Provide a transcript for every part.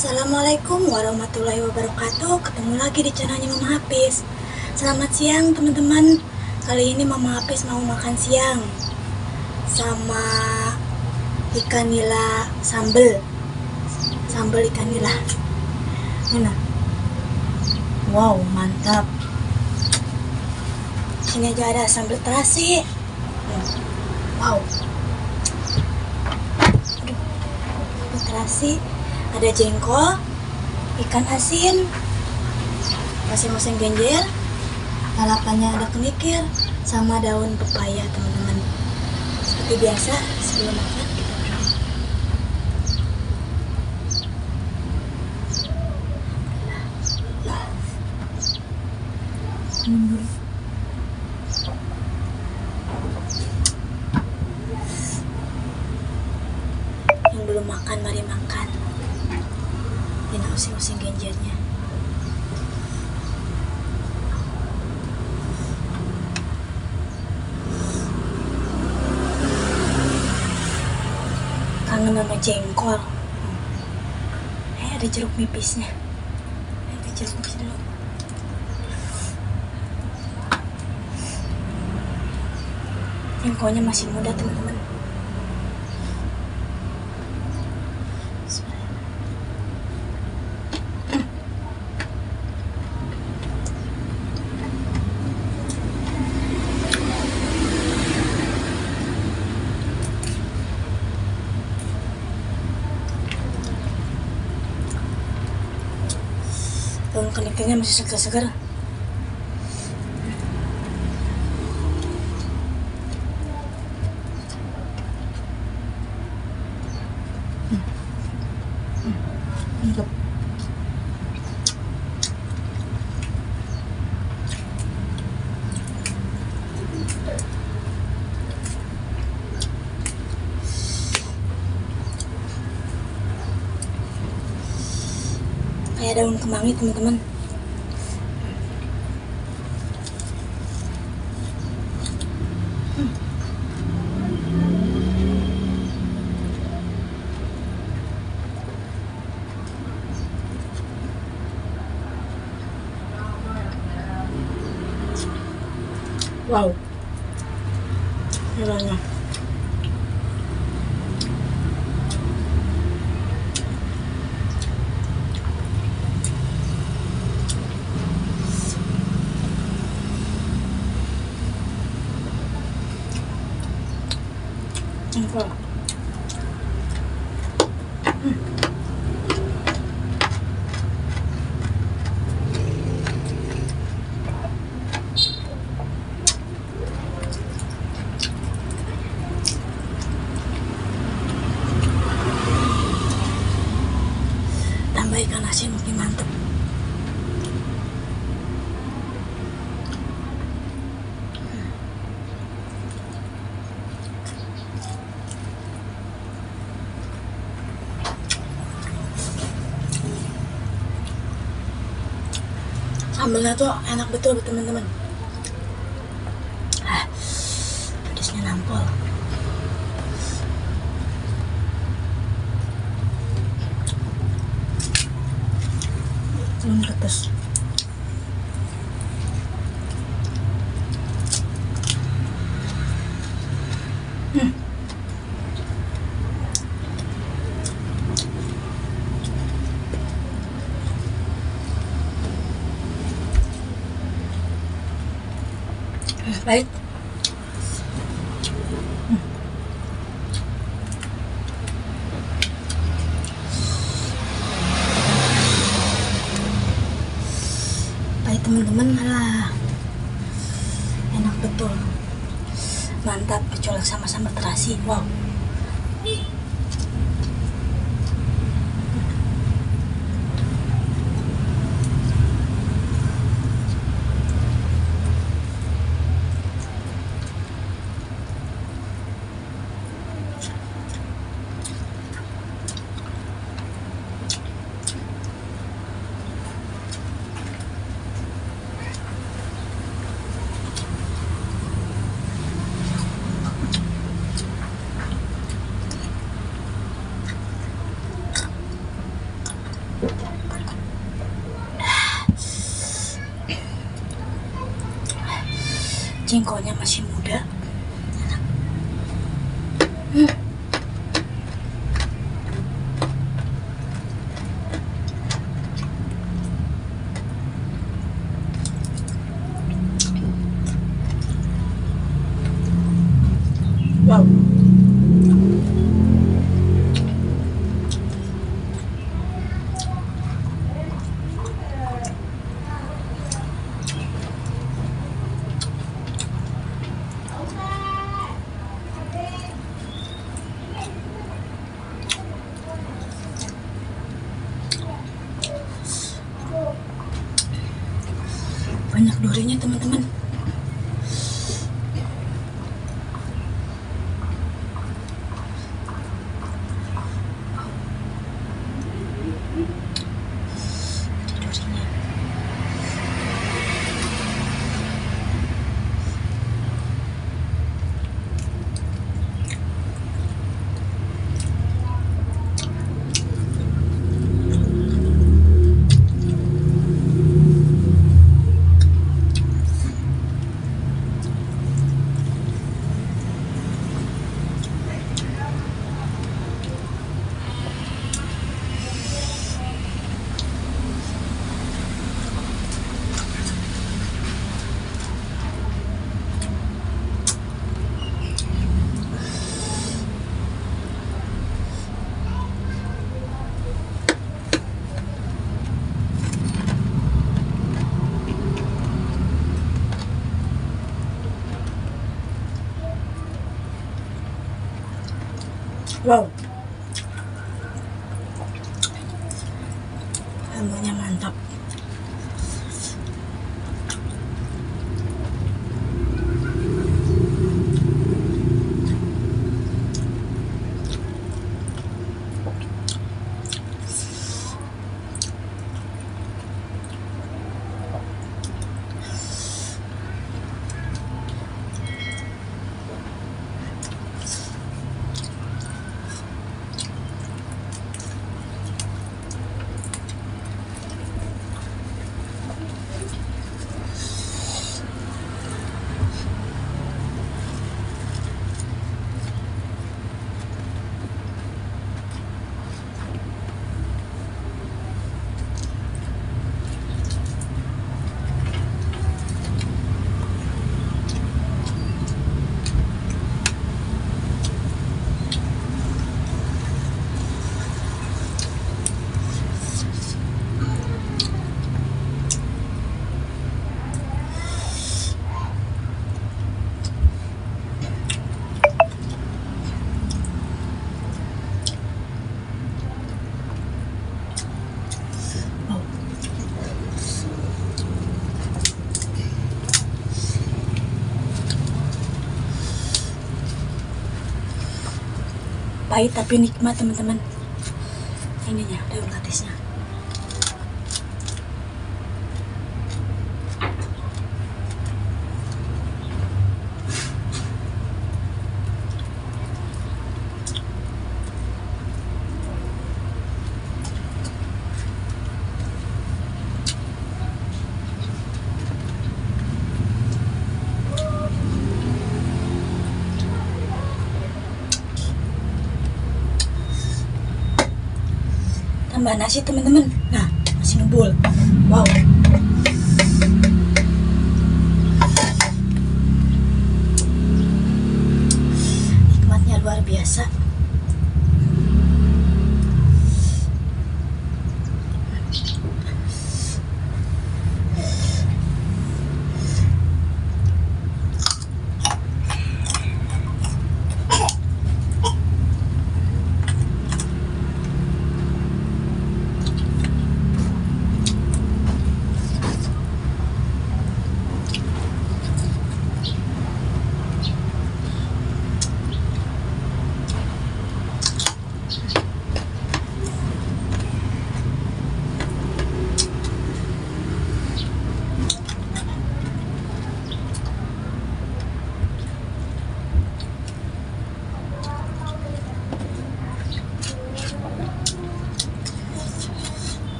Assalamualaikum warahmatullahi wabarakatuh. Ketemu lagi di channelnya Mama Hafiz. Selamat siang teman-teman. Kali ini Mama Hafiz mau makan siang sama ikan nila sambal ikan nila. Mana? Wow, mantap. Sini aja ada sambal terasi. Wow. Aduh, terasi. Ada jengkol, ikan asin, oseng-oseng genjer, lalapannya ada kenikir, sama daun pepaya teman-teman. Seperti biasa sebelum makan kita berdoa. Yang belum makan mari makan. Ini oseng-oseng genjernya. Kangen sama jengkol. Ada jeruk nipisnya. Ada jeruk nipis dulu. Jengkolnya masih muda teman-teman. Daun kenikirnya masih segar-segar. Mantap. Kayak daun kemangi teman-teman. Wow, rasanya empuk. Tambah ikan asin makin mantep. Sambalnya tuh enak betul teman-teman. Pedasnya nampol. Pedas. Baik. Baik teman-teman, enak betul, mantap, kecolek sama sambal terasi. Wow. Jengkolnya masih muda. Wow. Banyak durinya teman-teman. Wow, bumbunya mantap. Pahit tapi nikmat teman-teman. Ininya daun katisnya. Tambah nasi teman-teman. Nah, nasi ngebul. Wow. Nikmatnya luar biasa.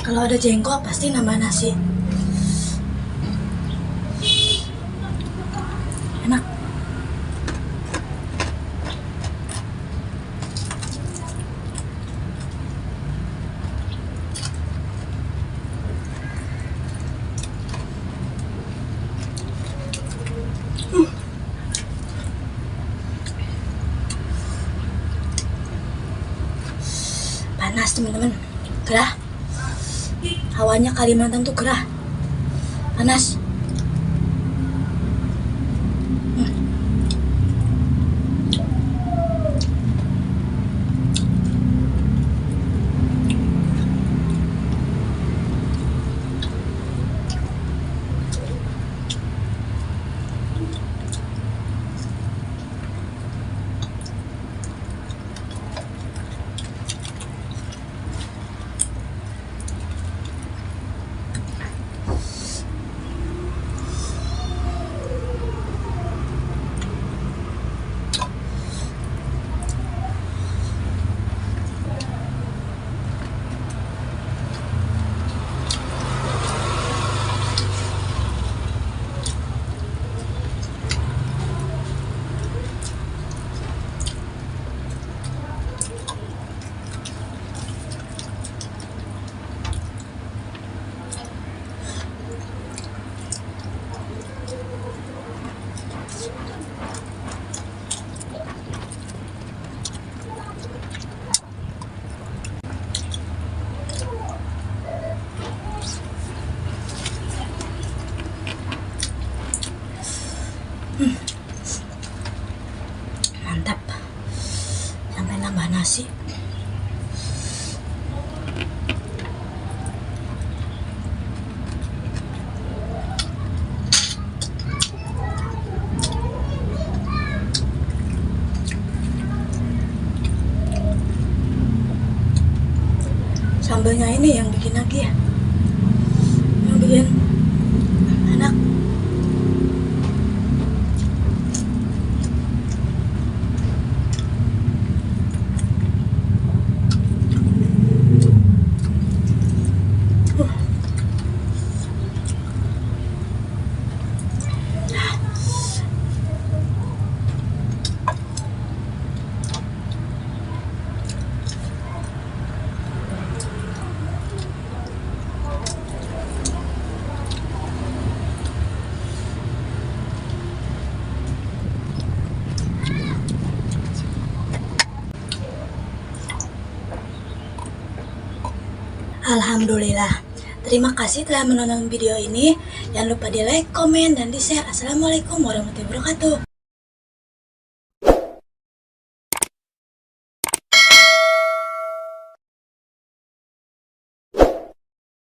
Kalau ada jengkol pasti nambah nasi. Panas teman-teman, gerah. Hawanya Kalimantan tuh gerah, panas. Mantap, sampai nambah nasi. Sambalnya ini yang bikin lagi ya, yang bikin enak. Alhamdulillah. Terima kasih telah menonton video ini. Jangan lupa di like, komen, dan di share. Assalamualaikum warahmatullahi wabarakatuh.